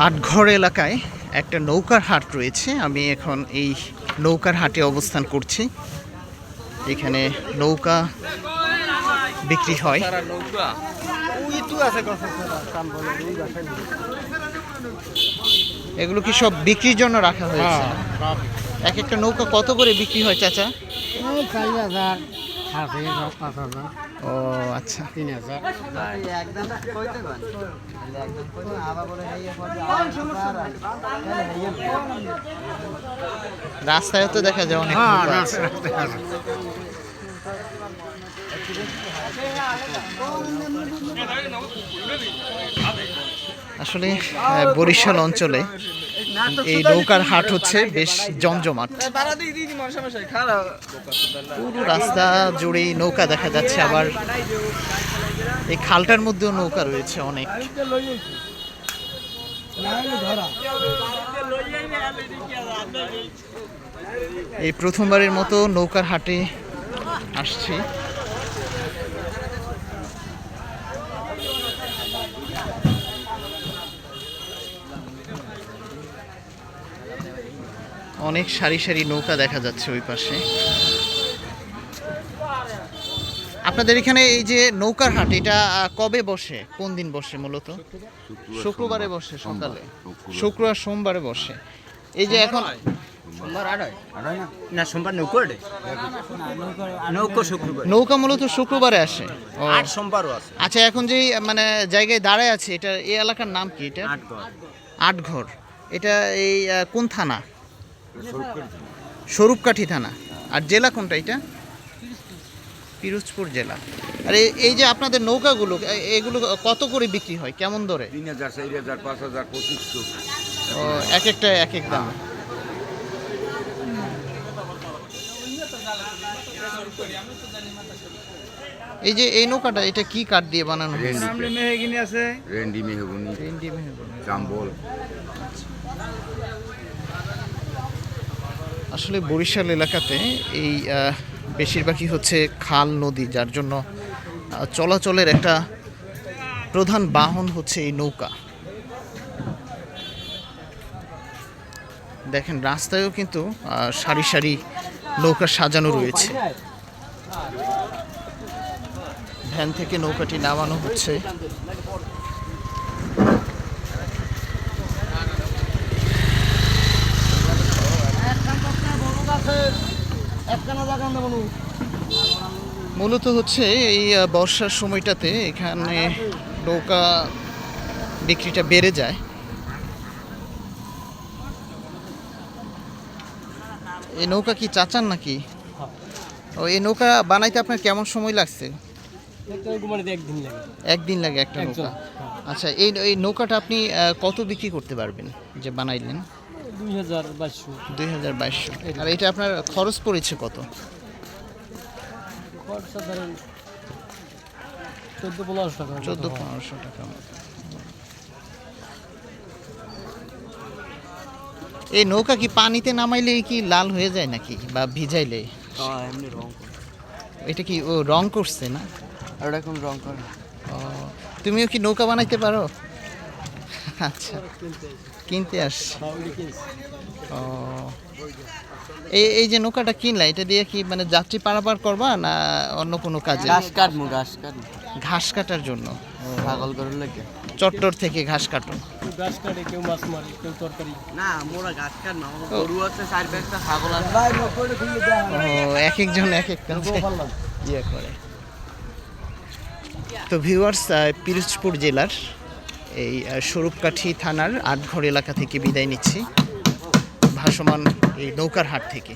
আটঘর এলাকায় একটা নৌকার হাট রয়েছে। আমি এখন এই নৌকার হাটে অবস্থান করছি। এখানে নৌকা বিক্রি হয়। এগুলো কি সব বিক্রির জন্য রাখা হয়েছে? এক একটা নৌকা কত করে বিক্রি হয় চাচা? 4,000, 5,000, ও আচ্ছা। 3,000। রাস্তায় তো দেখা যায় অনেক নৌকা আছে। আসলে বরিশাল অঞ্চলে এই নৌকার হাট হচ্ছে বেশ জমজমাট। পুরো রাস্তা জুড়েই নৌকা দেখা যাচ্ছে, আবার এই খালটার মধ্যেও নৌকা রয়েছে অনেক। এই প্রথমবারের মতো নৌকার হাটে আসছি। অনেক সারি সারি নৌকা দেখা যাচ্ছে ওই পাশে। আপনাদের এখানে এই যে নৌকার হাট, এটা কবে বসে, কোন দিন বসে? মূলত শুক্রবারে বসে সকালে, শুক্রবার সোমবারে বসে। এই যে এখন নৌকা মূলত শুক্রবারে আসে। আচ্ছা, এখন যে মানে জায়গায় দাঁড়ায় আছে, এটা এই এলাকার নাম কি? এটা আটঘর। এটা এই কোন থানা? স্বরূপকাঠি থানা। আর জেলা কোনটা এটা? পিরোজপুর জেলা। আর এই যে আপনাদের নৌকাগুলো, এগুলো কত করে বিক্রি হয়, কেমন দরে? 3,000, 4,000, 5,000, 2,500। ও, এক একটা এক এক দাম। এই যে এই নৌকাটা, এটা কি কাঠ দিয়ে বানানো হয়েছে? রেন্ডি মেহগুনি, চাম্বল। আসলে বরিশাল এলাকাতে এই বেশিরভাগই হচ্ছে খাল নদী, যার জন্য চলাচলের একটা প্রধান বাহন হচ্ছে এই নৌকা। দেখেন রাস্তায়ও কিন্তু সারি সারি নৌকা সাজানো রয়েছে। ভ্যান থেকে নৌকাটি নামানো হচ্ছে। মূলত হচ্ছে এই বর্ষার সময়টাতে এখানে নৌকা বিক্রিটা বেড়ে যায়। এই নৌকা কি চাচান নাকি? ও, এই নৌকা বানাইতে আপনার কেমন সময় লাগছে? একদিন লাগে একটা নৌকা। আচ্ছা, এই নৌকাটা আপনি কত বিক্রি করতে পারবেন যে বানাইলেন? 2,200। আর এটা আপনার খরচ পড়েছে কত? 14-1500 টাকা। এই নৌকা কি পানিতে নামাইলে কি লাল হয়ে যায় নাকি, বা ভিজাইলে? এটা কি ও রং করছে না? এরকম রং করে। ও, তুমিও কি নৌকা বানাইতে পারো? আচ্ছা, কিনতে আসছি। ও, এই যে নৌকাটা কিনলা, এটা দিয়ে কি মানে যাত্রী পারাপার করবা না অন্য কোনো কাজে? ঘাস কাটার জন্য। ছাগল গরুর লাগে। চট্টর থেকে ঘাস কাটো? ঘাস কাটে, কেউ মাছ মারে, কেউ তরকারি। না, মোরা ঘাস কাট না, গরু আছে, 4-5টা ছাগল আছে। ও, এক একজন এক এক কাজে ইয়ে করে। তো ভিউয়ার্স, পিরোজপুর জেলার এই স্বরূপকাঠি থানার আটঘর এলাকা থেকে বিদায় নিচ্ছি, ভাসমান এই নৌকার হাট থেকে।